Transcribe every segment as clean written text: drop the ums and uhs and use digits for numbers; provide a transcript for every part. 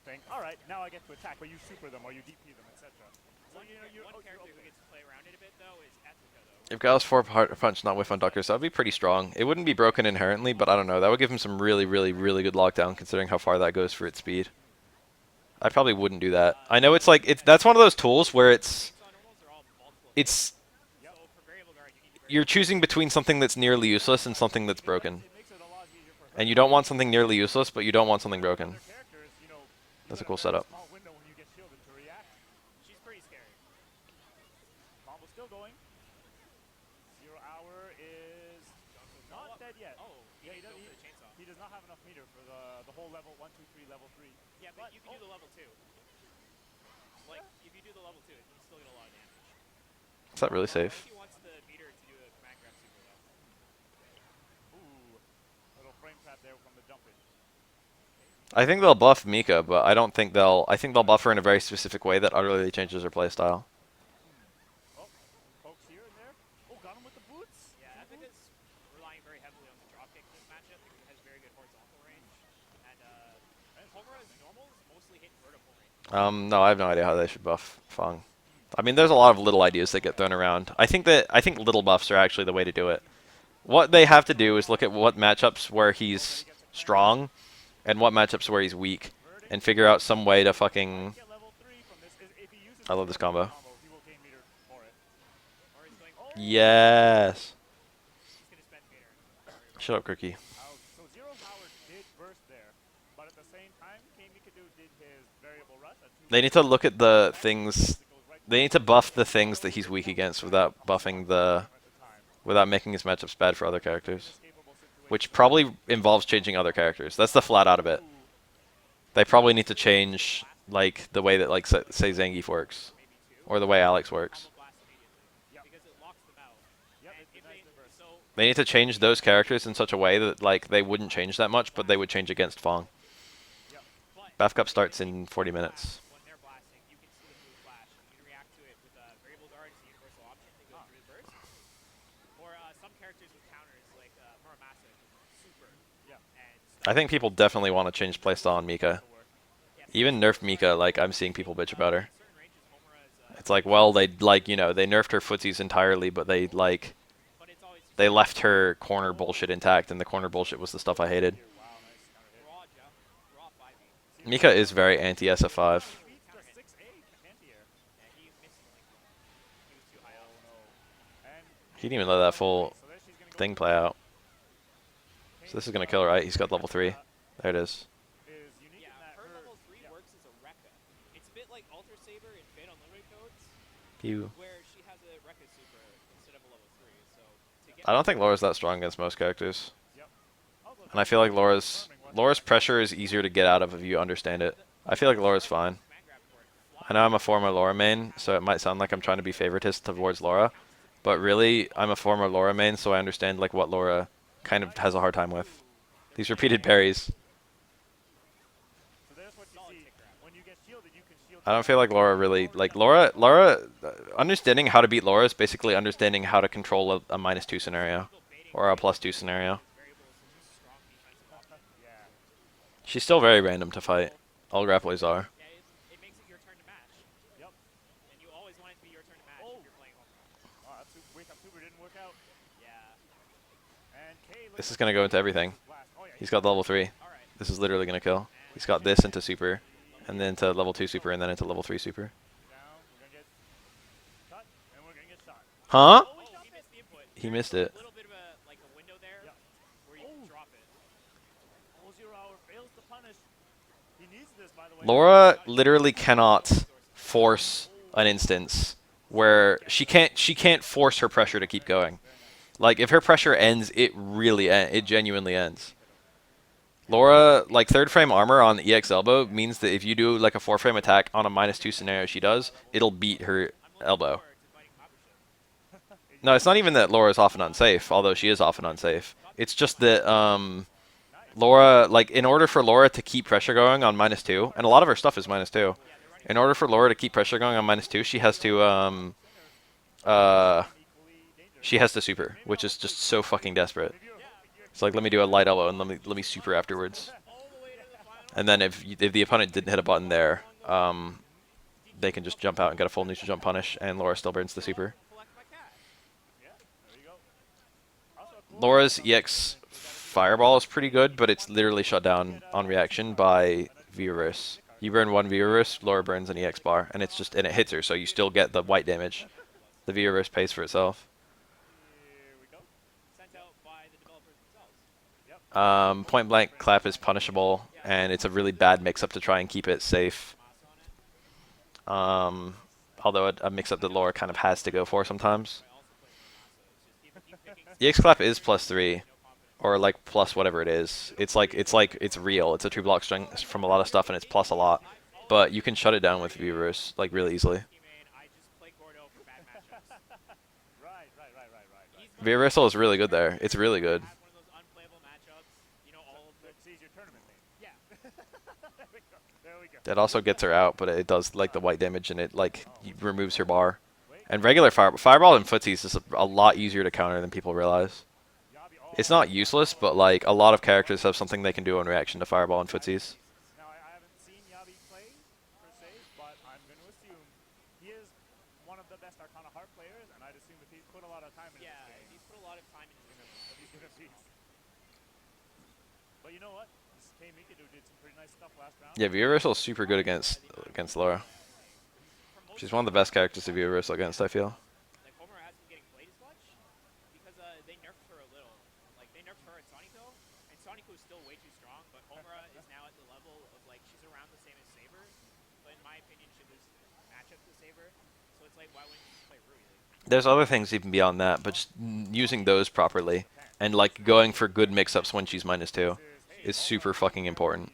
think, all right, now I get to attack, but you super them or you DP them, etc. So One character who gets to play around it a bit though is Ethica though. If Who Gauss 4 punch not whiff on Duckers, that would be pretty strong. It wouldn't be broken inherently, but I don't know. That would give him some really, really, really good lockdown considering how far that goes for its speed. I probably wouldn't do that. I know it's like that's one of those tools where it's you're choosing between something that's nearly useless and something that's broken. And you don't want something nearly useless, but you don't want something broken. That's a cool setup. she's pretty scary. Combo's still going. 0 hour is not dead yet. Oh, Yeah, he goes for the chainsaw. he does not have enough meter for the whole level 1, 2, 3, level 3. Yeah, but you can do the level 2. Like, if you do the level 2, you can still get a lot of damage. Is that really safe? He wants the meter to do a command grab super though. Ooh, little frame trap there from the jumping. I think they'll buff Mika, but I don't think they'll. I think they'll buff her in a very specific way that utterly changes her playstyle. Oh, pokes here and there. Oh, got him with the boots. Yeah, Ethica's relying very heavily on the dropkick in this matchup because it has very good horizontal range. And Homura's normal is mostly hitting vertical range. No, I have no idea how they should buff Fang. I mean, there's a lot of little ideas that get thrown around. I think little buffs are actually the way to do it. What they have to do is look at what matchups where he's strong and what matchups where he's weak and figure out some way to fucking... I love this combo. Yes. Shut up, Cookie. They need to look at the things... They need to buff the things that he's weak against without buffing the... without making his matchups bad for other characters. Which probably involves changing other characters. That's the flat out of it. They probably need to change, like, the way that, like, say Zangief works. Or the way Alex works. They need to change those characters in such a way that, like, they wouldn't change that much, but they would change against Fang. Bath Cup starts in 40 minutes. I think people definitely want to change playstyle on Mika. Even nerf Mika, like, I'm seeing people bitch about her. It's like, well, they, like, you know, they nerfed her footsies entirely, but they, like, they left her corner bullshit intact, and the corner bullshit was the stuff I hated. Mika is very anti-SF5. He didn't even let that full thing play out. So this is going to kill, right? He's got level 3. There it is. Yeah, her level 3 works as a Rekka. It's a bit like Alter Saber in Fate Unlimited codes, Pew. where she has a Rekka super instead of a level 3. So I don't think Laura's that strong against most characters. And I feel like Laura's pressure is easier to get out of if you understand it. I feel like Laura's fine. I know I'm a former Laura main, so it might sound like I'm trying to be favoritist towards Laura, but really, I'm a former Laura main, so I understand, like, what Laura kind of has a hard time with. These repeated parries. I don't feel like Laura really, like, Laura, understanding how to beat Laura is basically understanding how to control a -2 scenario, or a +2 scenario. She's still very random to fight. All grapplers are. it makes it your turn to match. Yep. And you always want it to be your turn to match if you're playing Homura. Oh, that wake up super didn't work out. Yeah. This is going to go into everything. He's got level 3. This is literally going to kill. He's got this into super, and then into level 2 super, and then into level 3 super. Huh? Oh, he missed the input. He missed it. A little bit of a, like a window there where you can drop it. Laura literally cannot force an instance where she can't force her pressure to keep going. Like, if her pressure ends, it genuinely ends. Laura, like, 3rd frame armor on the EX elbow means that if you do, like, a 4 frame attack on a -2 scenario she does, it'll beat her elbow. No, it's not even that Laura's often unsafe, although she is often unsafe. It's just that, Laura, like, in order for Laura to keep pressure going on -2, and a lot of her stuff is -2, in order for Laura to keep pressure going on -2, she has to super, which is just so fucking desperate. It's like, let me do a light elbow and let me super afterwards. And then if the opponent didn't hit a button there, they can just jump out and get a full neutral jump punish, and Laura still burns the super. Laura's EX Fireball is pretty good, but it's literally shut down on reaction by V-Reverse. You burn one V-Reverse, Laura burns an EX bar, and it hits her, so you still get the white damage. The V-Reverse pays for itself. Point blank clap is punishable, and it's a really bad mix-up to try and keep it safe. Although a mix-up that Laura kind of has to go for sometimes. EX clap is +3, or like plus whatever it is. It's real. It's a true block string from a lot of stuff, and it's plus a lot. But you can shut it down with V-Reverse like really easily. V-Reversal is really good there. It's really good. It also gets her out, but it does like the white damage, and it like removes her bar. And regular Fireball and footsies is a lot easier to counter than people realize. It's not useless, but like a lot of characters have something they can do in reaction to Fireball and footsies. Now, I haven't seen Yabi play, per se, but I'm going to assume he is one of the best Arcana Heart players, and I'd assume if he's put a lot of time in this game. He's put a lot of time in this game. He's going to beat. But you know what? This K-Mikado did some pretty nice stuff last round. Yeah, V-Reversal is super good against Laura. She's one of the best characters to V-Reversal against, I feel. Like, Homer hasn't been getting played as much because they nerfed her a little. Like, they nerfed her at Sonico, and Sonico is still way too strong, but Homura is now at the level of, like, she's around the same as Saber, but in my opinion, she loses matchup to Saber, so it's like, why wouldn't you just play Rui? There's other things even beyond that, but just using those properly and like going for good mix-ups when she's -2 is super fucking important.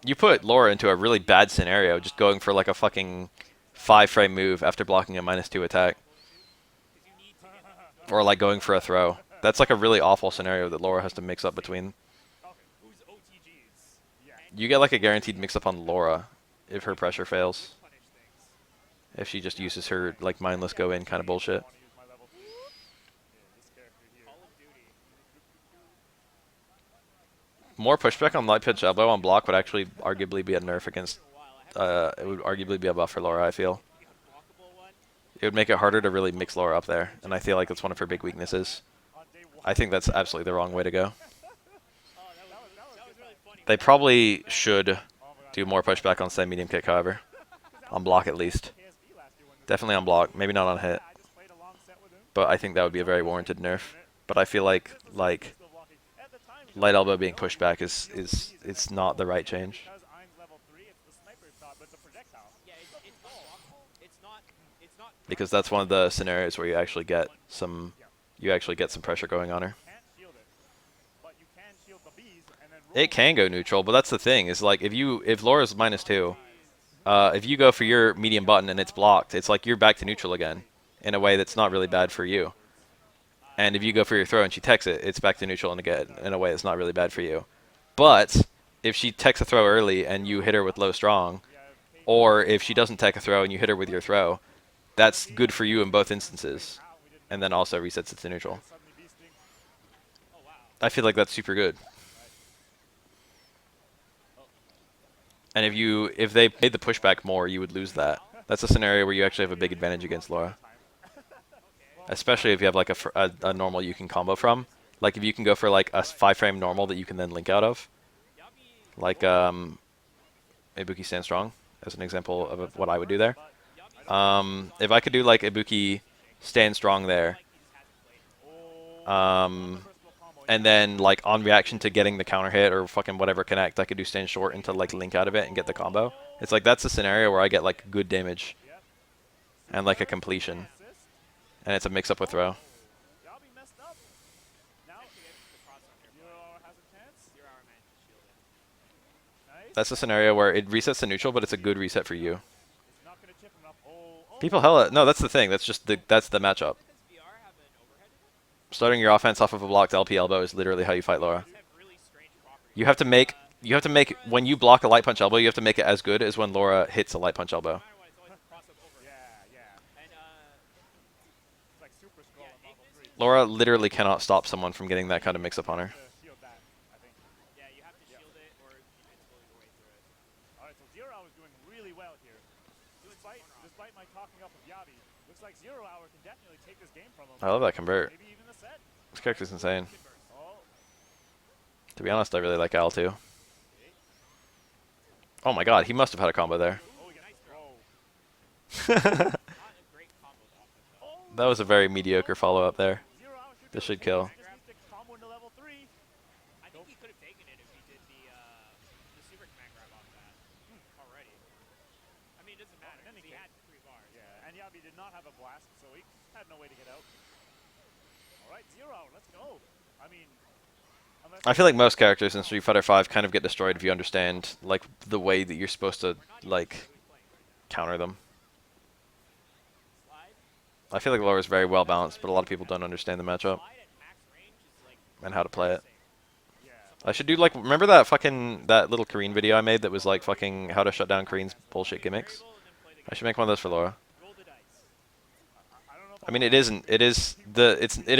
You put Laura into a really bad scenario just going for like a fucking 5-frame move after blocking a -2 attack. Or like going for a throw. That's like a really awful scenario that Laura has to mix up between. You get like a guaranteed mix-up on Laura if her pressure fails. If she just uses her like mindless go in kind of bullshit. More pushback on light pitch elbow on block would actually arguably be a nerf against. It would arguably be a buff for Laura, I feel. It would make it harder to really mix Laura up there, and I feel like that's one of her big weaknesses. I think that's absolutely the wrong way to go. They probably should do more pushback on say medium kick, however. On block at least. Definitely on block, maybe not on hit. But I think that would be a very warranted nerf. But I feel like light elbow being pushed back it's not the right change. Because that's one of the scenarios where you actually get some pressure going on her. It can go neutral, but that's the thing, is like if Laura's -2, if you go for your medium button and it's blocked, it's like you're back to neutral again in a way that's not really bad for you. And if you go for your throw and she techs it, it's back to neutral and again in a way that's not really bad for you. But if she techs a throw early and you hit her with low strong, or if she doesn't tech a throw and you hit her with your throw, that's good for you in both instances. And then also resets it to neutral. I feel like that's super good. And if they made the pushback more, you would lose that. That's a scenario where you actually have a big advantage against Laura. Especially if you have like a normal you can combo from. Like if you can go for like a 5-frame normal that you can then link out of. Like Ibuki Stand Strong as an example of what I would do there. If I could do like Ibuki Stand Strong there. And then like on reaction to getting the counter hit or fucking whatever connect, I could do Stand Short into like link out of it and get the combo. It's like that's a scenario where I get like good damage. And like a completion. And it's a mix-up with throw. That's a scenario where it resets to neutral, but it's a good reset for you. People hella... No, that's the thing. That's just that's the matchup. Starting your offense off of a blocked LP elbow is literally how you fight Laura. You have to make... When you block a light punch elbow, you have to make it as good as when Laura hits a light punch elbow. Laura literally cannot stop someone from getting that kind of mix-up on her. have to shield it or invincible your way through it. All right, so Zero Hour is doing really well here. Despite my talking up of Yabi, looks like Zero Hour can definitely take this game from him. I love that convert. Maybe even the set. This character's insane. Oh, To be honest, I really like Al too. Oh my god, he must have had a combo there. oh, we got nice throw. Not a great combo off it though. That was a very mediocre follow-up there. Zero Hour should This be should okay. kill. Just needs to combo into level 3. I think he could have taken it if he did the super command grab off that already. I mean, it doesn't matter then because he he can't. had 3 bars. Yeah, and Yabi did not have a blast, so he had no way to get out. All right, Zero Hour, let's go. I mean, unless I feel like most characters in Street Fighter V kind of get destroyed if you understand like the way that you're supposed to like counter them. Slide. I feel like Laura's very well balanced, but a lot of people don't understand the matchup Slide at max range is like and how to play it. yeah, I should do like, remember that little Korean video I made that was like fucking how to shut down Korean's bullshit gimmicks? variable and then play the I should make one of those for Laura. roll the dice. I don't know if I mean, it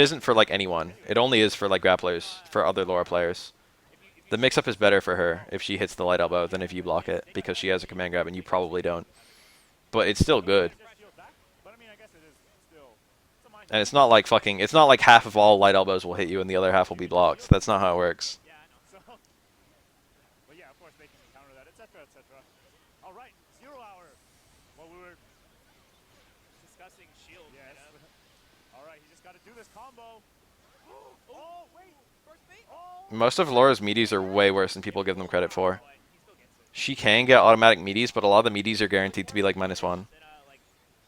isn't for like anyone. It only is for like grapplers, for other Laura players. The mix-up is better for her if she hits the light elbow than if you block it, because she has a command grab and you probably don't. But it's still good. shield back, but I mean, I guess it is still. It's a mind And it's not like half of all light elbows will hit you and the other half will be blocked. That's not how it works. Yeah, I know. So, but yeah, of course they can counter that, etc., etc. All right, Zero Hour. Well, we were Discussing shield. yes. Yeah. All right, he just got to do this combo. Oh wait, First bait. oh. Most of Laura's meaties are way worse than people give them credit for. But he still gets it. She can get automatic meaties, but a lot of the meaties are guaranteed to be like -1. Then, like,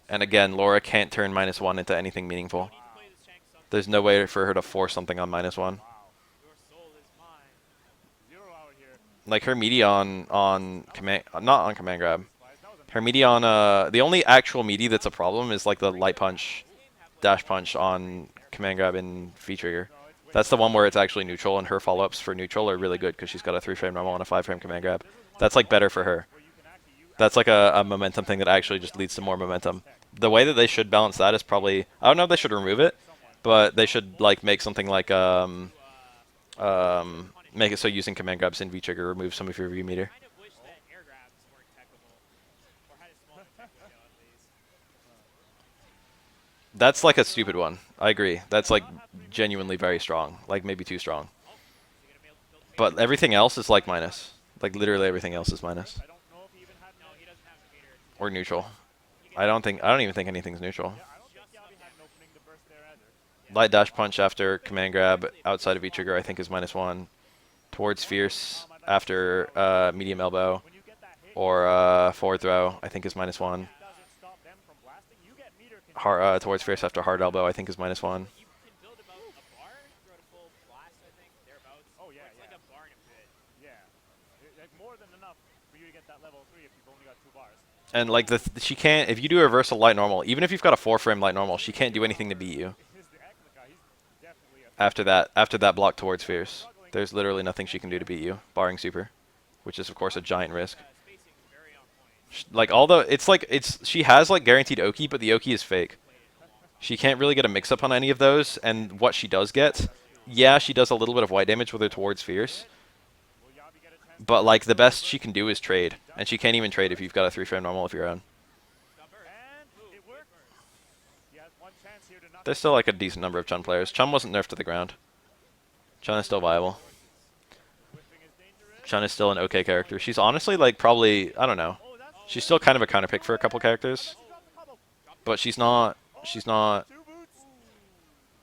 And again, Laura can't turn -1 into anything meaningful. need to play this Shank something. There's no way for her to force something on -1. Wow, Your soul is mine. Zero Hour here. Like her meaty on command, not on command grab. That was a Her meaty on the only actual meaty that's a problem is like the light punch, dash punch on command grab in V trigger. That's the one where it's actually neutral, and her follow-ups for neutral are really good because she's got a 3-frame normal and a 5-frame command grab. That's like better for her. where you can actually use. That's like a momentum thing that actually just leads to more momentum. The way that they should balance that is probably, I don't know if they should remove it, but they should like make something like make it so using command grabs in V trigger removes some of your V meter. Kind of wish that air grabs weren't techable, or had a small tech window at least. That's like a stupid one. I agree. That's like genuinely very strong, like maybe too strong. Is he gonna be able to build the But everything else is like minus. Like literally everything else is minus I don't know if he even had. No, he doesn't have the meter. or neutral. I don't even think anything's neutral. Yeah, I don't think Yabi had an opening to burst there either. Light dash punch after command grab outside of V trigger I think is -1. Towards fierce after medium elbow When you get that hit, or forward throw I think is -1. it doesn't stop them from blasting. You get meter control. Towards fierce after hard elbow I think is -1. You can build about a bar throughout a full blast, I think, thereabouts. Oh, yeah, Or it's like yeah. a bar and a bit. Yeah, like more than enough for you to get that level 3 if you've only got 2 bars. And like she can't, if you do a reversal light normal, even if you've got a 4-frame light normal, she can't do anything to beat you. He's the Akuma guy. He's definitely a After that block towards fierce, there's literally nothing she can do to beat you, barring super, which is of course a giant risk. Spacing very on point. Like although she has like guaranteed Oki, but the Oki is fake. She can't really get a mix up on any of those, and what she does get, yeah, she does a little bit of white damage with her towards fierce, Will Yabi get a chance? but like the best she can do is trade, and she can't even trade if you've got a 3-frame normal of your own. And it worked. He has one chance here to knock. There's still like a decent number of Chun players. Chun wasn't nerfed to the ground. Chun is still viable. Whiffing is dangerous. Chun is still an okay character. She's honestly like probably, I don't know. Oh, that's She's still kind of a counter pick for a couple characters, he dropped the combo. but she's not 2 boots.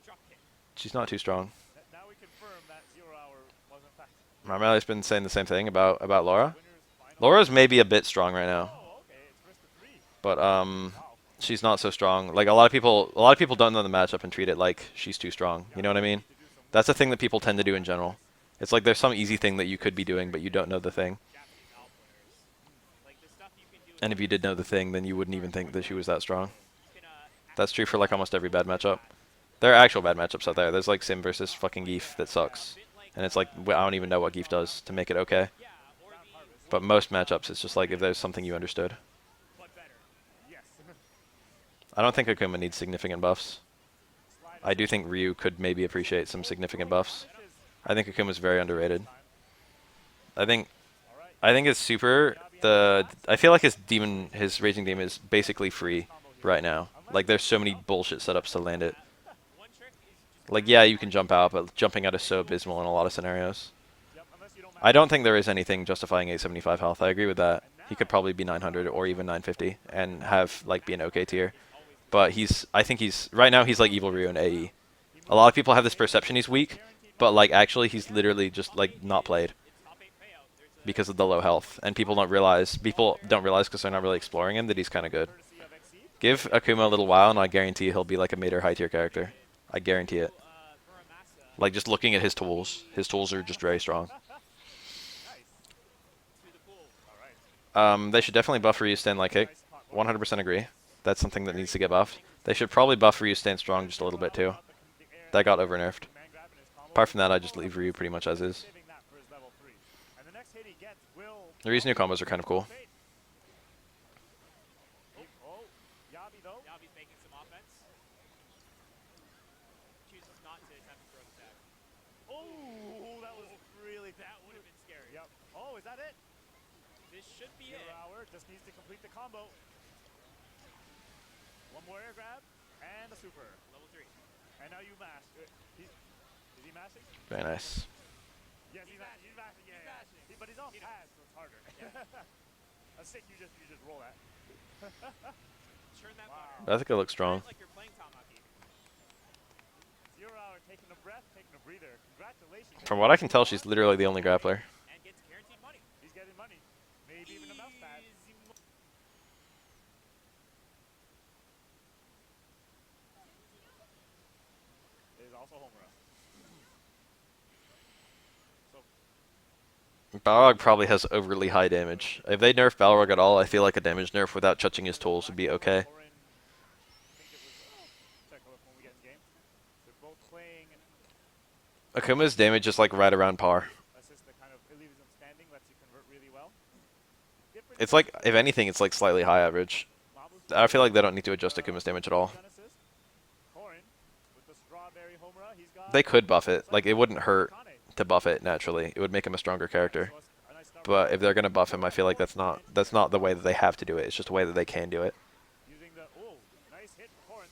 Drop kick. she's not too strong. Now we confirm that Zero Hour was in fact Marmelli's been saying the same thing about Laura. winner's final. Laura's maybe a bit strong right now, Oh, okay. It's first to 3. but she's not so strong. Like a lot of people don't know the matchup and treat it like she's too strong. You know what I mean? That's a thing that people tend to do in general. It's like there's some easy thing that you could be doing, but you don't know the thing. Japanese out players. Like the stuff you can do. And if you did know the thing, then you wouldn't even think that she was that strong. You can, That's true for like almost every bad matchup. There are actual bad matchups out there. There's like Sim versus fucking Geef that sucks. And it's like, I don't even know what Geef does to make it okay. yeah, or the But most matchups, it's just like if there's something you understood. but better. Yes. I don't think Akuma needs significant buffs. I do think Ryu could maybe appreciate some significant buffs. I think Akuma's very underrated. I think All right. I think his super I feel like his raging demon is basically free right now. Like there's so many bullshit setups to land it. One trick is just Like kind yeah, of you can jump out, but jumping out is so abysmal in a lot of scenarios. Yep, unless you don't I master don't it. think there is anything justifying 875 health. I agree with that. And He could now, probably be 900 or even 950 and have like be an okay tier. is always the But I think he's right now he's like Evil Ryu in AE. A lot of people have this perception he's weak, but like actually he's literally just like not played it's top 8 payout. There's a because of the low health, and people don't realize because they're not really exploring him that he's kind of good. courtesy of Exceed. Give Akuma a little while, and I guarantee he'll be like a mid or high tier character. I guarantee it. Muramasa Like just looking at his tools are just very strong. Nice. to the pool. All right. They should definitely buff Ryu stand like kick. Nice hot one. 100% agree. That's something that needs to get buffed. They should probably buff Ryu stand strong just a little bit too. That got over nerfed. Man grabbing his combo. Apart from that, I just leave Ryu pretty much as is. Saving that for his level 3. And the next hit he gets will Ryu's new combos are kind of cool. Oh, Yabi though. Yabi's making some offense. Chooses not to attempt to throw the tag. Oh, that was really That would have been scary. Yep. Oh, is that it? This should be Zero it. hour just needs to complete the combo. One more air grab and a super. Level 3. And now you mash. Is he mashing? Very nice. Yes, he's mashing. He's mashing. Yeah, He's yeah. mashing. But he's on pad, so it's harder. A stick you just roll at. Turn that Wow. I think it looks strong. like you're playing Tamaki. 0 hour taking a breath, taking a breather. Congratulations. From what I can tell, she's literally the only grappler. And gets guaranteed money. He's getting money. Maybe even a mouse pad. Easy mo- It is also Homura. Balrog probably has overly high damage. If they nerf Balrog at all, I feel like a damage nerf without touching his tools would be okay. Orin, I think it was. Check a look when we get in game. They're both playing Akuma's damage is like right around par. assist that kind of it leaves them standing, lets you convert really well. Different It's like, if anything, it's like slightly high average. Mabu's I feel like they don't need to adjust Akuma's damage at all. gun assist. Orin with the strawberry Homura. He's got They could buff it. Like, it wouldn't hurt Kane. to buff it naturally. It would make him a stronger character. So a nice start But if they're gonna buff him, I feel like that's not the way that they have to do it. It's just a way that they can do it. using the nice hit for Orin.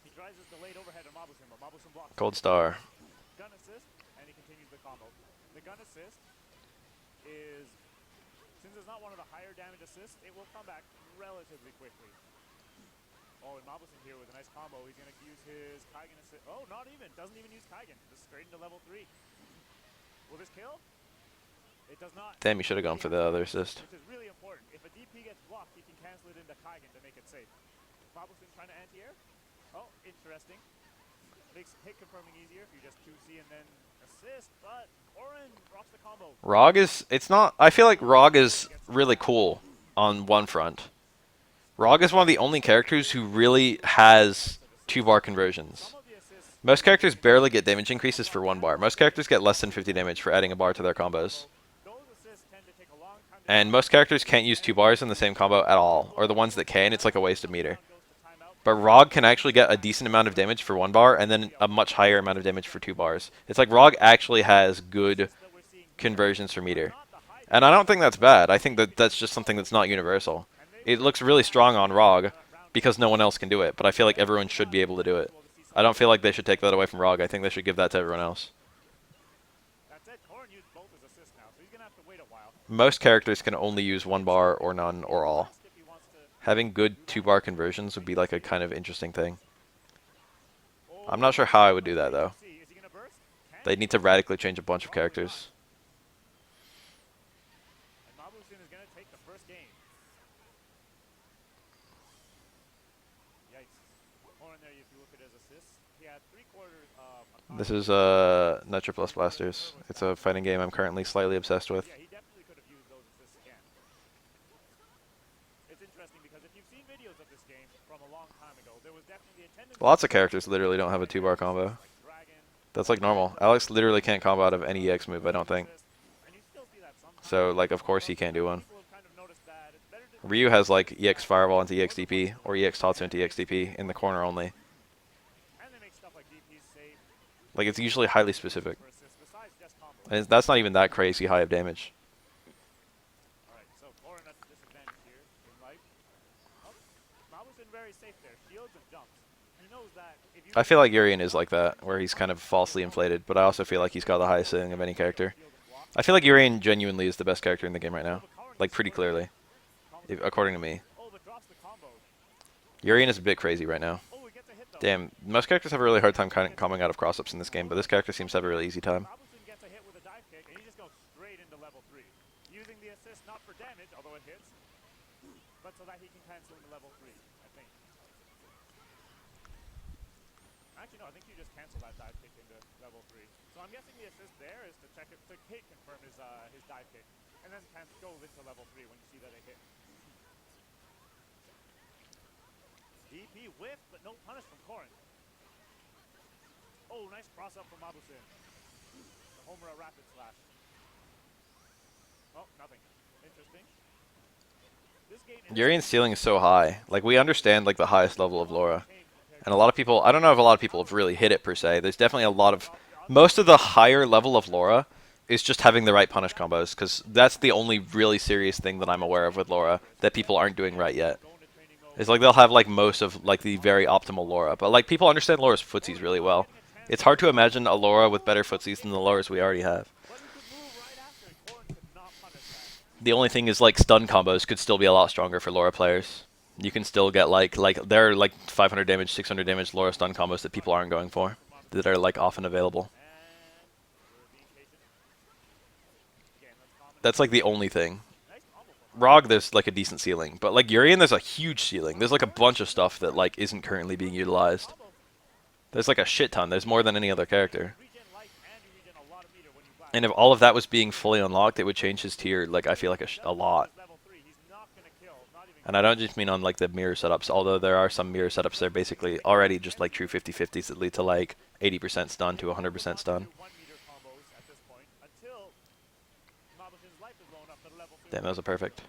He tries his delayed overhead on Mabusin, but Mabusin blocks. Cold Star. Gun assist, and he continues the combo. The gun assist is, since it's not one of the higher damage assists, it will come back relatively quickly. Oh, and Mabusin here with a nice combo. He's going to use his Kaigen assist. Oh, not even. Doesn't even use Kaigen. Just straight into level 3. Will this kill? It does not. Damn, you should have gone for the other assist. Which is really important. If a DP gets blocked, he can cancel it into Kaigen to make it safe. Mabusin trying to anti-air. Oh, interesting. Makes hit confirming easier if you just 2C and then assist, but Orin rocks the combo. I feel like Rog is really cool on one front. Rog is one of the only characters who really has 2-bar conversions. Some of the assists, Most characters barely get damage increases for 1 bar. Most characters get less than 50 damage for adding a bar to their combos. those assists tend to take a long time to And most characters can't use 2 bars in the same combo at all. Or the ones that can, it's like a waste of meter. goes to timeout. But Rog can actually get a decent amount of damage for 1 bar and then a much higher amount of damage for 2 bars. It's like Rog actually has good That we're seeing conversions for meter. not the high And I don't think that's bad. I think that that's just something that's not universal. It looks really strong on Rog because no one else can do it, but I feel like everyone should be able to do it. I don't feel like they should take that away from Rog. I think they should give that to everyone else. That's it. Orin used both as assists now, so he's gonna have to wait a while. Most characters can only use 1 bar or none or all. Ask if he wants to. Having good 2-bar conversions would be like a kind of interesting thing. Oh, I'm not sure how I would do that though. see, is he gonna burst? Can They'd need to radically change a bunch of characters. And Mabusin is gonna take the first game. Yikes. Orin there, if you look at his assists, he had 3/4 of. This is Nitro Blasterz. It's a fighting game I'm currently slightly obsessed with. Yeah, he definitely could have used those assists again. It's interesting because if you've seen videos of this game from a long time ago, there was definitely a tendency. Lots of characters literally don't have a 2-bar combo. Like Dragon, That's like normal. Alex literally can't combo out of any EX move, I don't think. and you still see that sometimes. So, like, of course he can't do one. People have kind of noticed that it's better to. Ryu has like EX Fireball into EX DP or EX Tatsu into EX DP in the corner only. And they make stuff like DPs safe Like, it's usually highly specific. for assists besides just combos. And that's not even that crazy high of damage. All right, so Korin at the disadvantage here in life. Oh, Mabu's very safe there. Shields and jumps. He knows that if you I feel like Urian is like that, where he's kind of falsely inflated, but I also feel like he's got the highest ceiling of any character. shield and block, I feel like Urian genuinely is the best character in the game right now. Like, pretty clearly, according to me. oh, but drops the combo. Urian is a bit crazy right now. Oh, he gets a hit though. Damn, most characters have a really hard time coming out of cross-ups in this game, but this character seems to have a really easy time. Mabusun gets a hit with a dive kick, and he just goes straight into level 3. Using the assist not for damage, although it hits, but so that he can cancel into level 3, I think. Actually, no, I think you just cancel that dive kick into level 3. So I'm guessing the assist there is to check it, to hit confirm his dive kick, and then go into level 3 when you see that it hit. DP whiff, but no punish from Korin. Oh, nice cross up from Mabusun. The Homura rapid slash. Oh, nothing. Interesting. This game Urian's ceiling is so high. Like, we understand, like, the highest level of Laura. And a lot of people, I don't know if a lot of people have really hit it per se. There's definitely a lot of, most of the higher level of Laura is just having the right punish combos, because that's the only really serious thing that I'm aware of with Laura that people aren't doing right yet. It's like they'll have like most of like the very optimal Laura, but like people understand Laura's footsies really well. It's hard to imagine a Laura with better footsies than the Lauras we already have. The only thing is like stun combos could still be a lot stronger for Laura players. You can still get like there are like 500 damage, 600 damage Laura stun combos that people aren't going for, that are like often available. That's like the only thing. Rog, there's like a decent ceiling, but like Urian, there's a huge ceiling. There's like a bunch of stuff that like isn't currently being utilized. There's like a shit ton. There's more than any other character. And if all of that was being fully unlocked, it would change his tier, like I feel like a lot. And I don't just mean on like the mirror setups, although there are some mirror setups that are basically already just like true 50-50s that lead to like 80% stun to 100% stun. Damn, that was a perfect.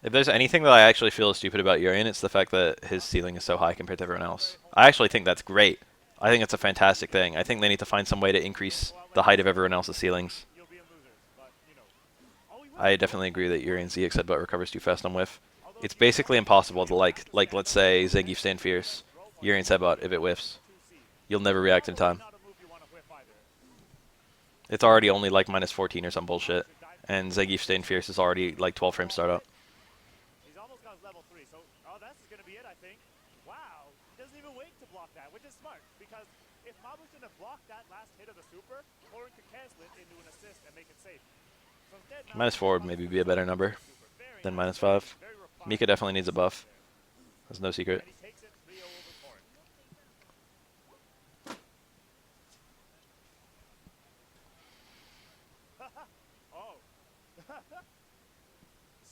If there's anything that I actually feel is stupid about Urian, it's the fact that his ceiling is so high compared to everyone else. I actually think that's great. I think it's a fantastic thing. I think they need to find some way to increase the height of everyone else's ceilings. I definitely agree that Urian's EX headbutt recovers too fast on whiff. It's basically impossible to like let's say Zangief stand fierce. Urian's headbutt, if it whiffs, you'll never react in time. It's already only like minus 14 or some bullshit, and Zangief Staying Fierce is already like 12 frame startup. He's almost got level 3, so that's gonna be it, I think. Wow, he doesn't even wait to block that, which is smart, because if Mabusun had blocked that last hit of the super, Korin could cancel it into an assist and make it safe. So instead, Minus 4 would maybe be a better number than minus 5. Mika definitely needs a buff. That's no secret. and he takes it 3-0 over Korin. Oh.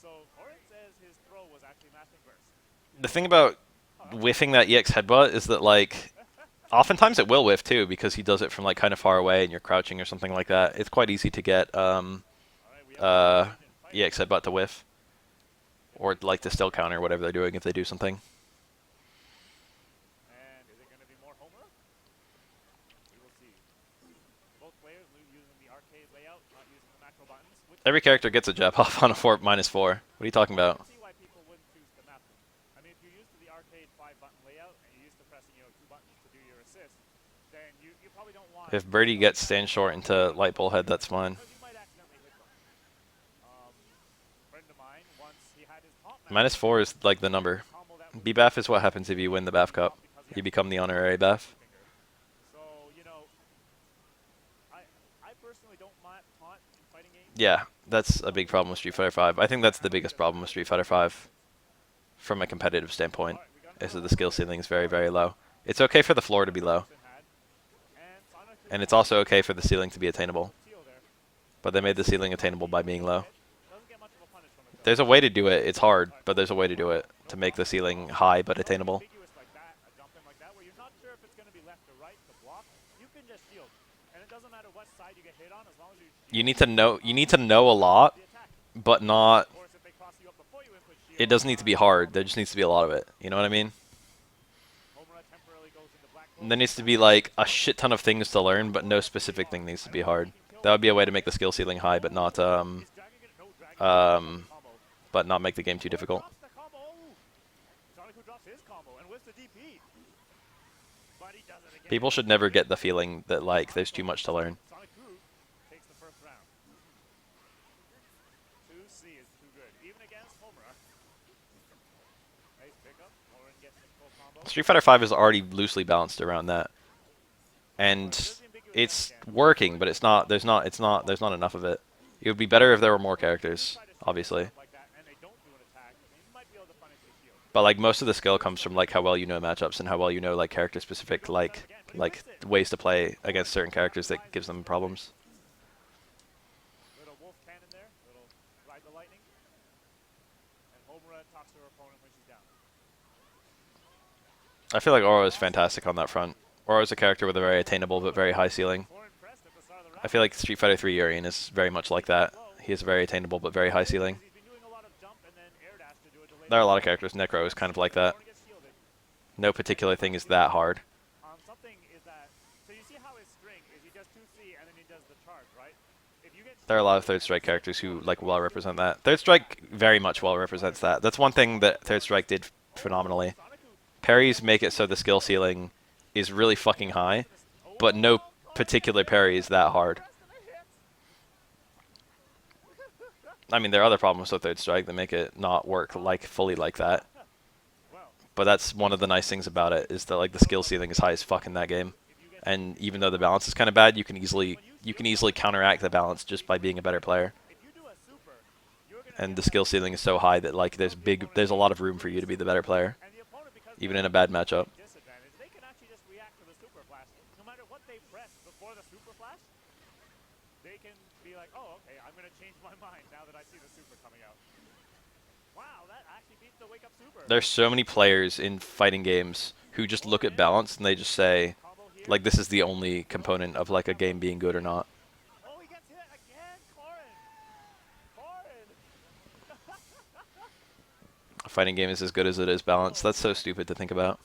So Korin says his throw was actually matching burst. The thing about whiffing that EX headbutt is that like oftentimes it will whiff too, because he does it from like kind of far away and you're crouching or something like that. It's quite easy to get EX headbutt to whiff, or like to still counter whatever they're doing if they do something. And is it going to be more Homura? We will see. Both players using the arcade layout, not using the macro buttons. Every character gets a jab off on a minus 4. What are you talking about? I can see why people wouldn't choose the map. I mean, if you're used to the arcade 5-button layout and you're used to pressing 2 buttons to do your assist, then you probably don't want. If Birdie gets stand short into light bullhead, that's fine. Because you might accidentally hit them. Friend of mine, once he had his comp Minus 4 is like the number. combo that was B-Baff is what happens if you win the Baff Cup. You become the honorary Baff. so, I personally don't mind taunt in fighting games. Yeah, that's a big problem with Street Fighter 5. I think that's the biggest problem with Street Fighter 5 from a competitive standpoint, is that the skill ceiling is very, very low. It's okay for the floor to be low, and it's also okay for the ceiling to be attainable, but they made the ceiling attainable by being low. Doesn't get much of a punish from it. There's a way to do it. It's hard, but there's a way to do it to make the ceiling high but attainable. Ambiguous like that, a jump in like that, where you're not sure if it's going to be left or right to block, you can just shield. And it doesn't matter what side you get hit on, as long as you You need to know a lot, the attack. but not. Of course, if they cross you up before you input shield, It doesn't need to be hard. There just needs to be a lot of it. You know what I mean? Homura temporarily goes into black There needs to be like a shit ton of things to learn, but no specific thing needs to be hard. That would be a way to make the skill ceiling high, but not Dragon combo. make the game too difficult. Drops the combo. Sonic who drops his combo and whiffs the DP. But he does it again. People should never get the feeling that like there's too much to learn. Sonic who takes the first round. 2C is too good. Even against Homura. Nice pickup. Lauren gets the full combo. Street Fighter V is already loosely balanced around that, and it's working, but it's not. There's not enough of it. It would be better if there were more characters, obviously. Like that, and they don't do an attack. You might be able to punish the shield. But like most of the skill comes from like how well you know matchups and how well you know like character specific like ways to play against certain characters that gives them problems. Little wolf cannon there. Little ride the lightning. And Homura talks to her opponent when she's down. I feel like Oro is fantastic on that front. Oro is a character with a very attainable but very high ceiling. More impressed at the start of the round. I feel like Street Fighter 3 Urien is very much like that. He has a very attainable but very high ceiling. He's been doing a lot of jump and then air dash to do a delayed There are a lot of characters. Necro is kind of like that. opponent gets shielded. No particular thing is that hard. Something is that, so you see how his string is he does 2C and then he does the charge, right? If you get There are a lot of Third Strike characters who like well represent that. Third Strike very much well represents that. That's one thing that Third Strike did phenomenally. Parries make it so the skill ceiling is really fucking high, but no particular parry is that hard. I mean, there are other problems with Third Strike that make it not work like fully like that. But that's one of the nice things about it is that like the skill ceiling is high as fuck in that game, and even though the balance is kind of bad, you can easily counteract the balance just by being a better player. if you do a super, you're gonna And the skill ceiling is so high that like there's a lot of room for you to be the better player, and the opponent because even in a bad matchup. disadvantage, they can actually just react to the super flash. No matter what they press before the super flash, they can be like, oh, okay, I'm gonna change my mind now that I see the super coming out. Wow, that actually beats the wake up super. There's so many players in fighting games who just look at balance and they just say, like, this is the only component of like a game being good or not. Oh, he gets hit again, Corin. A fighting game is as good as it is balanced. That's so stupid to think about.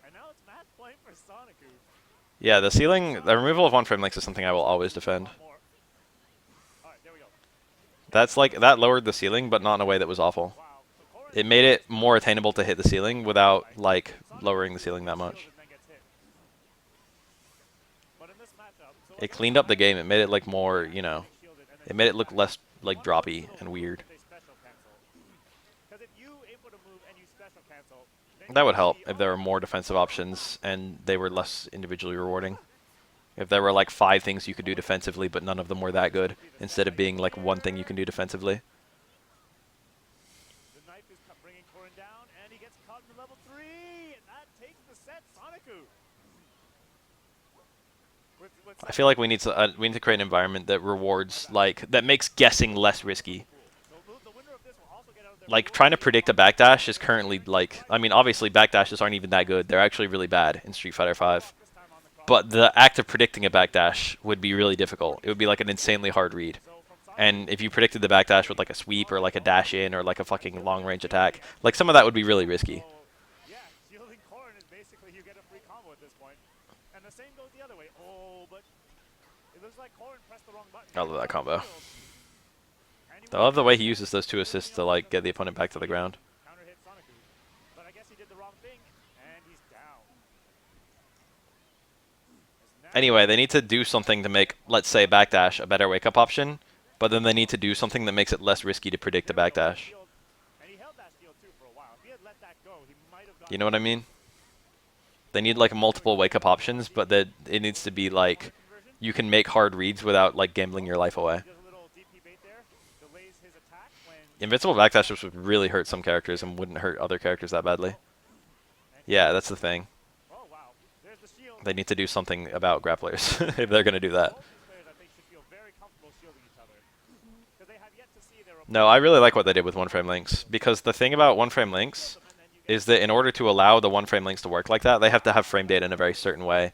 And now it's Matt playing for Sonicu. Yeah, the removal of one frame links is something I will always defend. More. All right, there we go. That lowered the ceiling, but not in a way that was awful. Wow. So Corin It made it more attainable to hit the ceiling without like lowering the ceiling that much. shielded and then gets hit. But in this matchup, so It cleaned up the game. It made it like more, you know, shielded and then it made it look less like droppy and weird. they special cancel. Because if you able to move and you special cancel, then That you would help see, if there were more defensive options and they were less individually rewarding. If there were like 5 things you could do defensively, but none of them were that good, instead of being like one thing you can do defensively. the knife is bringing Corin down, and he gets caught in the level 3, and that takes the set, Sonicu. With I feel like we need to create an environment that rewards that makes guessing less risky. so the winner of this will also get out of their Like trying to predict a backdash is currently like, I mean, obviously backdashes aren't even that good. They're actually really bad in Street Fighter V. this time on the cross. But the act of predicting a backdash would be really difficult. It would be like an insanely hard read. So from Sonicu, And if you predicted the backdash with like a sweep or like a dash in or like a fucking long range attack, like some of that would be really risky. so, yeah, shielding Corin is basically you get a free combo at this point. And the same goes the other way. Oh, but it looks like Corin pressed the wrong button. I love that combo. And he I love the way he uses those 2 assists to like get the opponent back to the ground. counter hit Sonicu. But I guess he did the wrong thing, and he's down. As now- Anyway, they need to do something to make, let's say, backdash a better wake-up option, but then they need to do something that makes it less risky to predict a backdash. And he held that shield too for a while. If he had let that go, he might have gotten You know what I mean? They need like multiple wake-up options, but that it needs to be like you can make hard reads without like gambling your life away. He does a little DP bait there, delays his attack when Invincible backdashes would really hurt some characters and wouldn't hurt other characters that badly. Yeah, that's the thing. oh wow, there's the shield. They need to do something about grapplers if they're going to do that. Both these players, I think, should feel very comfortable shielding each other because they have yet to see their No, I really like what they did with one-frame links, because the thing about one-frame links is that in order to allow the one-frame links to work like that, they have to have frame data in a very certain way.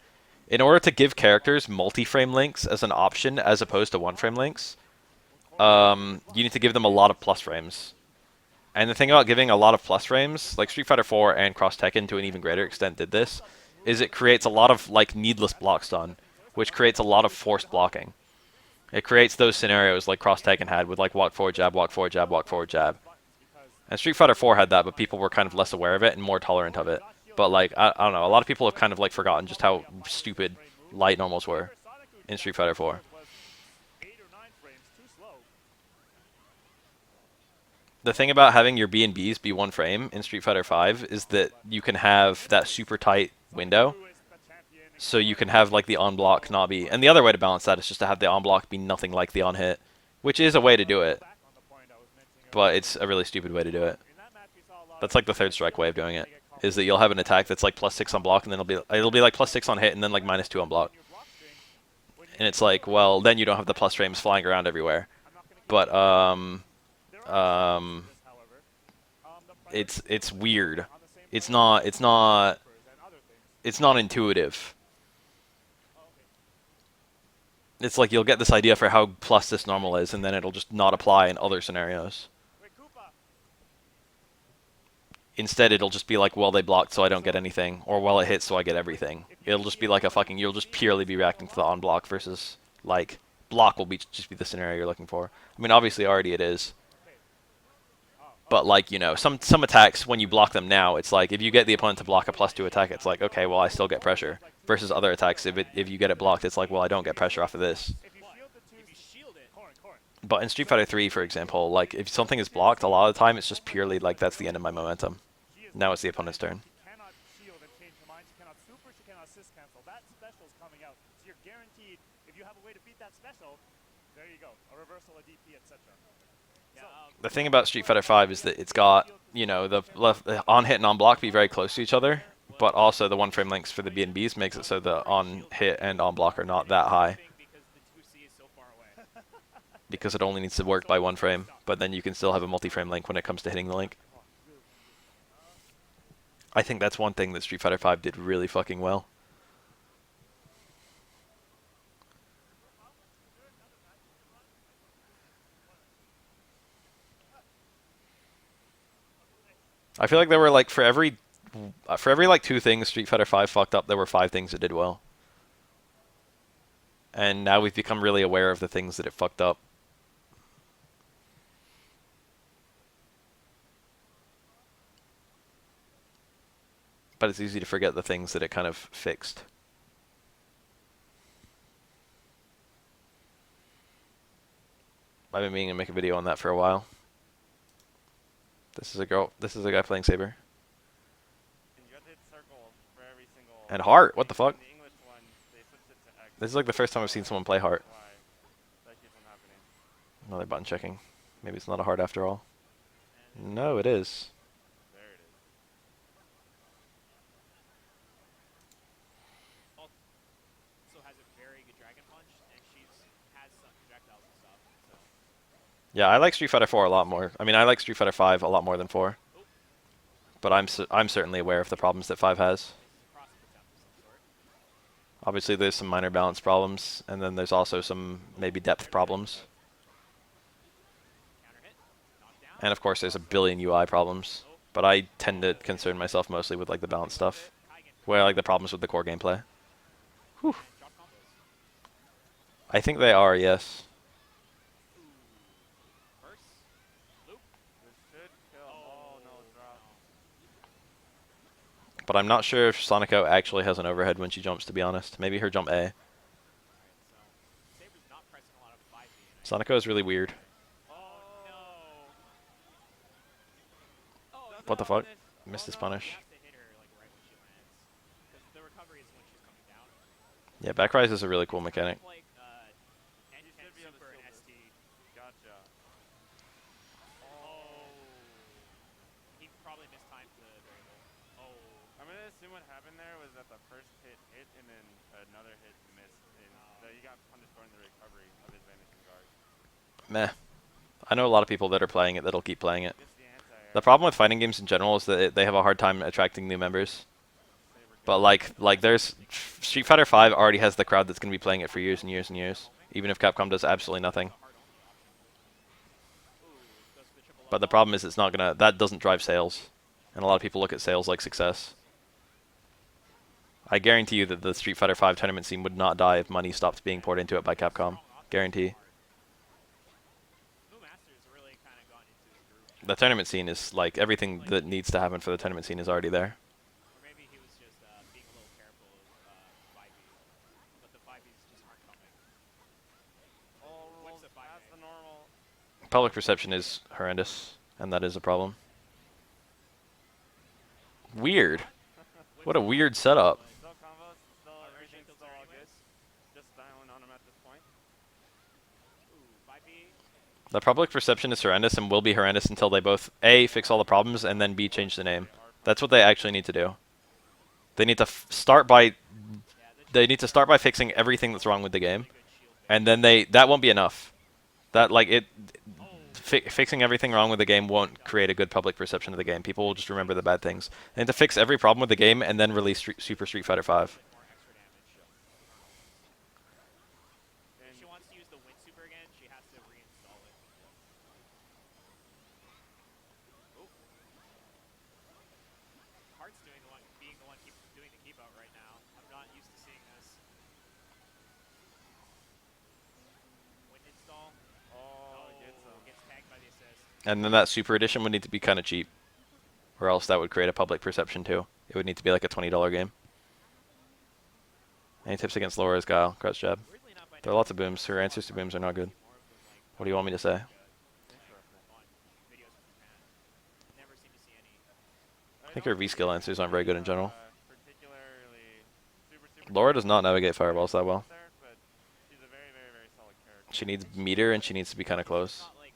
In order to give characters multi-frame links as an option as opposed to one-frame links, you need to give them a lot of plus frames. And the thing about giving a lot of plus frames, like Street Fighter 4 and Cross Tekken to an even greater extent did this, is it creates a lot of like needless block stun, which creates a lot of forced blocking. It creates those scenarios like Cross Tekken had with like walk forward jab, walk forward jab, walk forward jab. And Street Fighter 4 had that, but people were kind of less aware of it and more tolerant of it. But like I don't know, a lot of people have kind of like forgotten just how stupid light normals were in Street Fighter 4. The thing about having your B and Bs be one frame in Street Fighter 5 is that you can have that super tight window. So you can have like the on block not be, and the other way to balance that is just to have the on block be nothing like the on hit, which is a way to do it, but it's a really stupid way to do it. That's like the third strike way of doing it, is that you'll have an attack that's like +6 on block, and then it'll be like +6 on hit, and then like -2 on block. And it's like, well, then you don't have the plus frames flying around everywhere. But it's weird. It's not intuitive. It's like you'll get this idea for how plus this normal is, and then it'll just not apply in other scenarios. Instead, it'll just be like, well, they blocked, so I don't get anything, or well, it hits, so I get everything. It'll just be like a fucking, you'll just purely be reacting to the on block versus like block will be just be the scenario you're looking for. I mean, obviously already it is. But like, you know, some attacks when you block them now, it's like if you get the opponent to block a +2 attack, it's like, okay, well, I still get pressure. Versus other attacks, if you get it blocked, it's like, well, I don't get pressure off of this. But in Street Fighter 3, for example, like if something is blocked, a lot of the time it's just purely like that's the end of my momentum. Now it's the opponent's turn. The thing about Street Fighter 5 is that it's got, you know, the on hit and on block be very close to each other, but also the one frame lengths for the B and Bs makes it so the on hit and on block are not that high. Because it only needs to work by one frame, but then you can still have a multi-frame link when it comes to hitting the link. I think that's one thing that Street Fighter 5 did really fucking well. I feel like there were like for every like 2 things Street Fighter 5 fucked up, there were 5 things it did well. And now we've become really aware of the things that it fucked up. But it's easy to forget the things that it kind of fixed. I've been meaning to make a video on that for a while. This is a girl. This is a guy playing Saber. And Heart. What the fuck? This is like the first time I've seen someone play Heart. Another button checking. Maybe it's not a Heart after all. No, it is. Yeah, I like Street Fighter 4 a lot more. I mean, I like Street Fighter 5 a lot more than 4. But I'm certainly aware of the problems that 5 has. Obviously, there's some minor balance problems, and then there's also some maybe depth problems. And of course, there's a billion UI problems. But I tend to concern myself mostly with like the balance stuff, where I like the problems with the core gameplay. Whew. I think they are, yes. But I'm not sure if Sonico actually has an overhead when she jumps, to be honest. Maybe her jump A. Sonico is really weird. What the fuck? Missed his punish. Yeah, back rise is a really cool mechanic. What happened there was that the first hit and then another hit missed, and you got punished during the recovery of his vanishing guard. Meh. I know a lot of people that are playing it that'll keep playing it. The problem with fighting games in general is that they have a hard time attracting new members. But like there's Street Fighter 5 already has the crowd that's going to be playing it for years and years and years, even if Capcom does absolutely nothing. But the problem is that doesn't drive sales, and a lot of people look at sales like success. I guarantee you that the Street Fighter V tournament scene would not die if money stopped being poured into it by Capcom. Guarantee. Moo Masters really kind of gone into his groove. The tournament scene is like everything that needs to happen for the tournament scene is already there. Or maybe he was just being a little careful of 5e. But the 5es just aren't coming. All rules What's a 5A? as the normal. Public perception is horrendous, and that is a problem. Weird. What a weird setup. Still combos, still everything's still still all anyways. good. Just styling on him at this point. Ooh, 5e. The public perception is horrendous and will be horrendous until they both A, fix all the problems, and then B, change the name. That's what they actually need to do. They need to start by fixing everything that's wrong with the game, and then that won't be enough. Fixing everything wrong with the game won't create a good public perception of the game. People will just remember the bad things. They need to fix every problem with the game and then release Super Street Fighter V. More extra damage. If she wants to use the Wind Super again, she has to reinstall it. Ooh. Heart's being the one doing the keep out right now. I'm not used to seeing this. Wind install. Oh, Gets tagged by the assist. And then that Super Edition would need to be kind of cheap, or else that would create a public perception too. It would need to be like a $20 game. Any tips against Laura's Guile? Crouch jab. Weirdly not by There are lots of booms. Her answers to booms are not good. What do you want me to say? Videos from Japan. Never seem to see any. I think her V-skill answers aren't very good in general. Particularly super Laura does not navigate fireballs that well. there, but she's a very, very, very solid character. She needs meter and she needs to be kind of close. Not like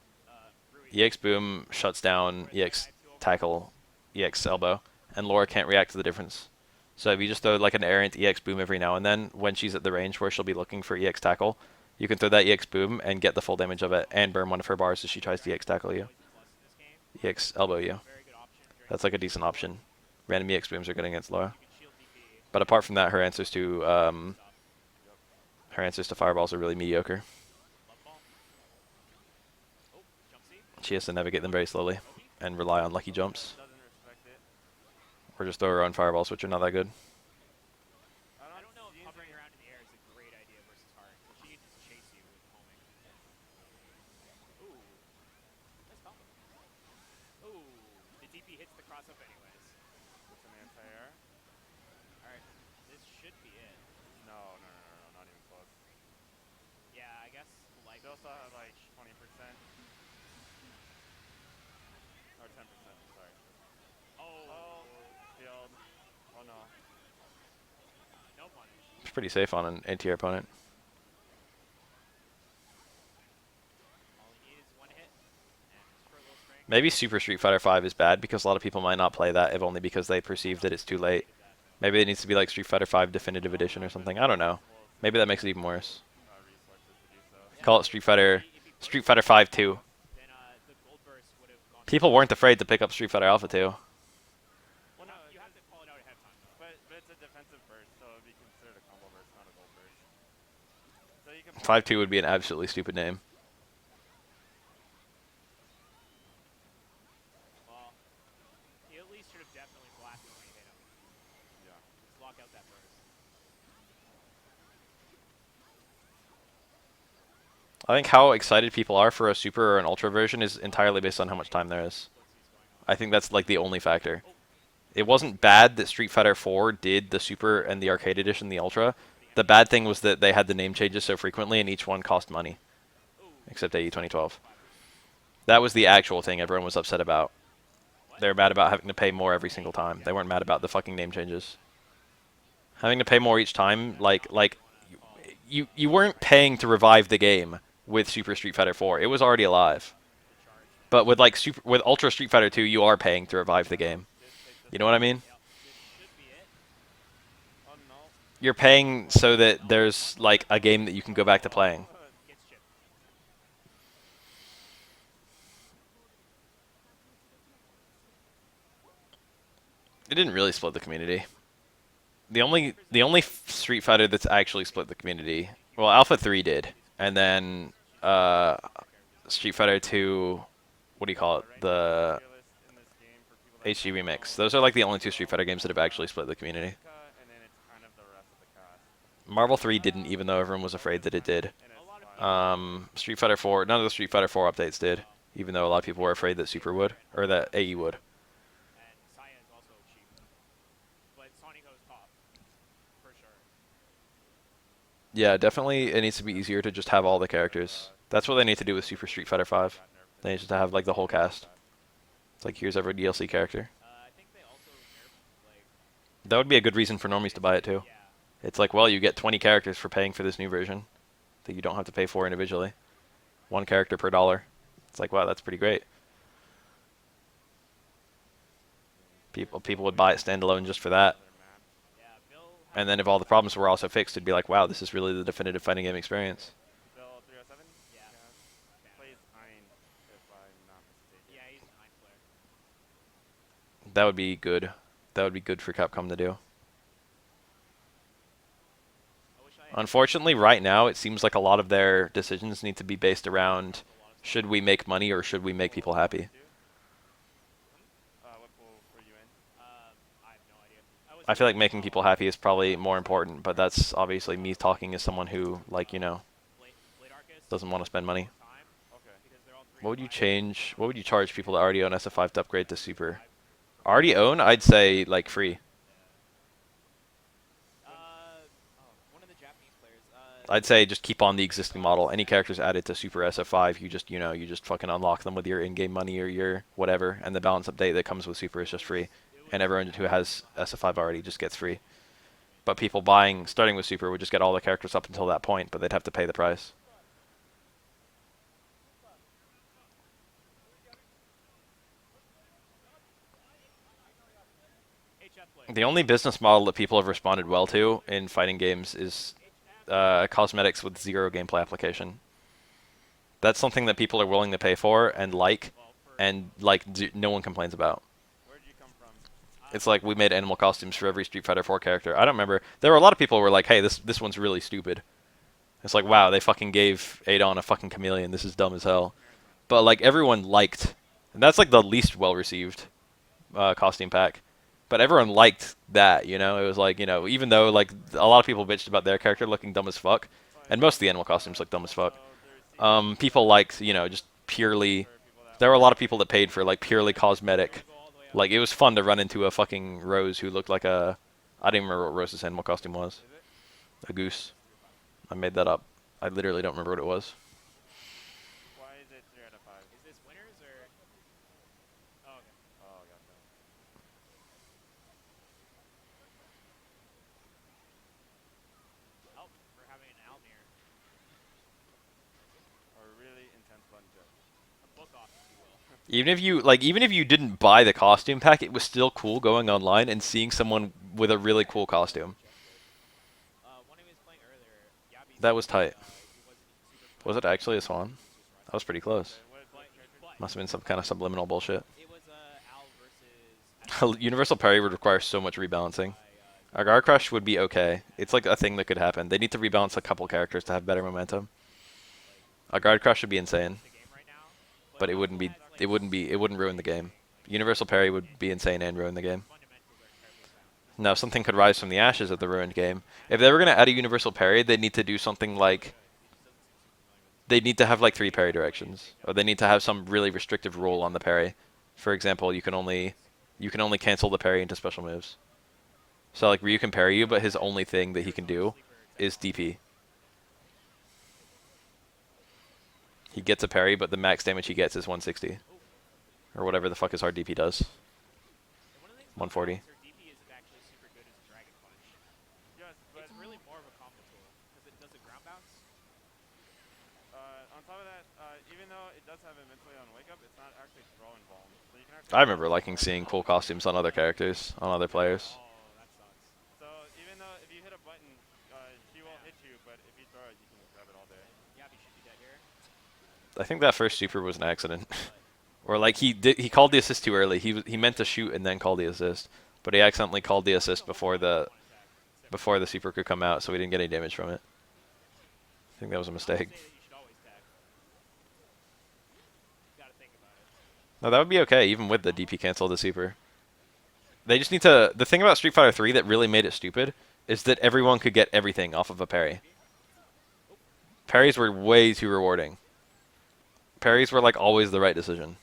Rui. EX boom shuts down EX tackle, EX elbow, and Laura can't react to the difference. So if you just throw like an errant EX boom every now and then, when she's at the range where she'll be looking for EX tackle, you can throw that EX boom and get the full damage of it and burn one of her bars as she tries to EX tackle you. EX elbow you. Very good option. That's like a decent option. Random EX booms are good against Laura. You can shield DP. But apart from that, her answers to fireballs are really mediocre. Love ball. Oh, jump C. She has to navigate them very slowly and rely on lucky jumps, Doesn't respect it. or just throw her own fireballs, which are not that good. I don't know if hovering around in the air is a great idea versus hard. She can just chase you with homing. Ooh. Nice combo. Ooh. The DP hits the cross up anyways. It's an anti-air. Alright. This should be it. No, not even close. Yeah, I guess like She also had like 20%. Or 10%, sorry. Oh, Field. Oh no. no punish. It's pretty safe on an anti-air opponent. All you need is one hit and just for a little strength. Maybe Super Street Fighter V is bad because a lot of people might not play that if only because they perceive that it's too late. Maybe it needs to be like Street Fighter V Definitive Edition or something. I don't know. Maybe that makes it even worse. Resources to do so. Call it Street Fighter V 2. Then the gold burst would have gone. People weren't afraid to pick up Street Fighter Alpha 2. Well, no, You have to call it out ahead of time though. but it's a defensive burst, so it'd be considered a combo burst, not a gold burst. So you can 5-2 would be an absolutely stupid name. Well, you at least should have definitely blasted when you hit him. Yeah. Just lock out that burst. I think how excited people are for a Super or an Ultra version is entirely based on how much time there is. I think that's like the only factor. It wasn't bad that Street Fighter 4 did the Super and the Arcade Edition, the Ultra. The bad thing was that they had the name changes so frequently and each one cost money. Except AE 2012. That was the actual thing everyone was upset about. They were mad about having to pay more every single time. They weren't mad about the fucking name changes. Having to pay more each time, you weren't paying to revive the game with Super Street Fighter 4. It was already alive. But with with Ultra Street Fighter 2, you are paying to revive the game. You know what I mean? This should be it. Oh no. You're paying so that there's like a game that you can go back to playing. Gets chipped. It didn't really split the community. The only Street Fighter that's actually split the community, well, Alpha 3 did, and then Street Fighter 2, what do you call it? The Realist in this game for people that HD remix. Those are like the only two Street Fighter games that have actually split the community. and then it's kind of Marvel 3 didn't, even though everyone was afraid that it did. And A it's lot of fine. people Street Fighter 4, none of the Street Fighter 4 updates did, even though a lot of people were afraid that Super would, or that AE would. and Saya is also cheap, but Sonico's top for sure. Yeah, definitely it needs to be easier to just have all the characters. That's what they need to do with Super Street Fighter 5. They need to have like the whole cast. It's like here's every DLC character. I think they also nerfed like That would be a good reason for normies to buy it too. yeah. It's like, well, you get 20 characters for paying for this new version that you don't have to pay for individually. One character per dollar. It's like, wow, that's pretty great. People would buy it standalone just for that. Yeah, Bill. And then if all the problems were also fixed, it'd be like, wow, this is really the definitive fighting game experience. Bill 307? Yeah. Plays Ein, if I'm not mistaken. Yeah, he's an Ein player. That would be good. That would be good for Capcom to do. I wish I Unfortunately, right now, it seems like a lot of their decisions need to be based around a lot of stuff. should we make money or should we make people happy. What pool were you in? I have no idea. Was I feel like in, making people happy is probably more important, but that's obviously me talking as someone who, like, you know, Blade Arcus doesn't want to spend money. time Okay. because they're all What would you 3-5. change? What would you charge people that already own SF5 to upgrade to Super? Already own? I'd say, like, free. One of the Japanese players. I'd say just keep on the existing model. Any characters added to Super SF5, you just, you know, you just fucking unlock them with your in-game money or your whatever, and the balance update that comes with Super is just free. And everyone who has SF5 already just gets free. But people buying, starting with Super, would just get all the characters up until that point, but they'd have to pay the price. HF player. The only business model that people have responded well to in fighting games is cosmetics with zero gameplay application. That's something that people are willing to pay for and no one complains about. Where did you come from? It's like we made animal costumes for every Street Fighter 4 character. I don't remember. There were a lot of people who were like, "Hey, this one's really stupid." It's like, wow, they fucking gave Adon a fucking chameleon. This is dumb as hell. But like everyone liked, and that's like the least well received costume pack. But everyone liked that, you know. It was like, you know, even though like a lot of people bitched about their character looking dumb as fuck, and most of the animal costumes look dumb as fuck. People liked, you know, just purely. There were a lot of people that paid for like purely cosmetic. Like it was fun to run into a fucking Rose who looked like a. I don't even remember what Rose's animal costume was. A goose. I made that up. I literally don't remember what it was. Why is it 3 out of 5? Is this winners or? Oh, okay. Oh, gotcha. Help for having an Almir. A really intense button joke. A book off, if you will. Even if you didn't buy the costume pack, it was still cool going online and seeing someone with a really cool costume. One he was playing earlier, Yabi That was tight. he wasn't super Was it actually a swan? That was pretty close. What character? But Must have been some kind of subliminal bullshit. it was Al versus Universal parry would require so much rebalancing. by, A guard crush would be okay. It's like a thing that could happen. They need to rebalance a couple characters to have better momentum. A guard crush would be insane, the game right now. but it wouldn't ruin the game. Universal parry would be insane and ruin the game. Fundamentals are terribly sound. Now, something could rise from the ashes of the ruined game. If they were going to add a universal parry, they'd need to do something like... They'd need to have like 3 parry directions. Or they need to have some really restrictive rule on the parry. For example, you can only cancel the parry into special moves. So like Ryu can parry you, but his only thing that he can do is DP. He gets a parry, but the max damage he gets is 160. Or whatever the fuck his hard DP does. And one of the things about 140. her DP isn't actually super good as a Dragon Punch. Yes, but It's really more of a combo tool because it does a ground bounce. on top of that, even though it does have inventory on wake up, it's not actually throw involved. So you can actually I remember liking seeing cool costumes on other characters, on other players. Oh, that sucks. So even though if you hit a button, she won't hit you, but if you throw it, you can grab it all day. Yabi should be dead here. I think that first super was an accident. Or like he called the assist too early. He meant to shoot and then call the assist, but he accidentally called the assist before the super could come out, so we didn't get any damage from it. I think that was a I would mistake. say that you should always tag. You gotta think about it. No, that would be okay even with the DP cancel of the super. They just need to. The thing about Street Fighter 3 that really made it stupid is that everyone could get everything off of a parry. Parries were way too rewarding. Parries were like always the right decision.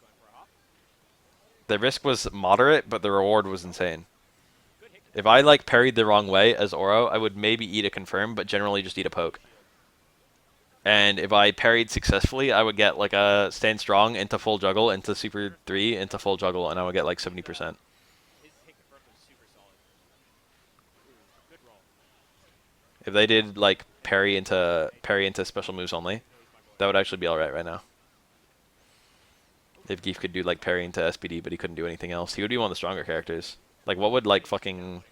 Going for a hop. The risk was moderate, but the reward was insane. If I like parried the wrong way as Oro, I would maybe eat a confirm, but generally just eat a poke. And if I parried successfully, I would get like a stand strong into full juggle, into super 3, into full juggle, and I would get like 70%. His hit confirm was super solid. Ooh, good roll. If they did like parry into special moves only, that would actually be alright right now. If Geef could do like parry into SPD, but he couldn't do anything else, he would be one of the stronger characters. Like what would like fucking,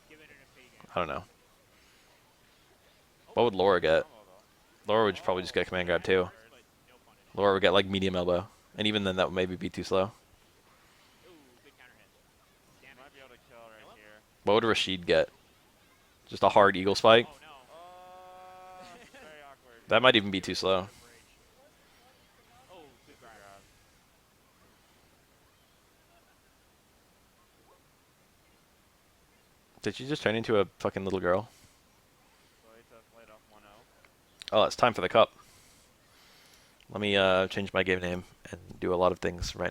Give it an infinity game. I don't know. What would Laura get? Laura would probably just get command grab too. But no punish. Laura would get like medium elbow, and even then that would maybe be too slow. Ooh, good counter hit. Damn Might be it. able to kill right here. What would Rashid get? Just a hard eagle spike? Oh no. Very awkward. That might even be too slow. Oh, good grab. Did she just turn into a fucking little girl? Played off 1-0. Oh, it's time for the cup. Let me change my game name and do a lot of things right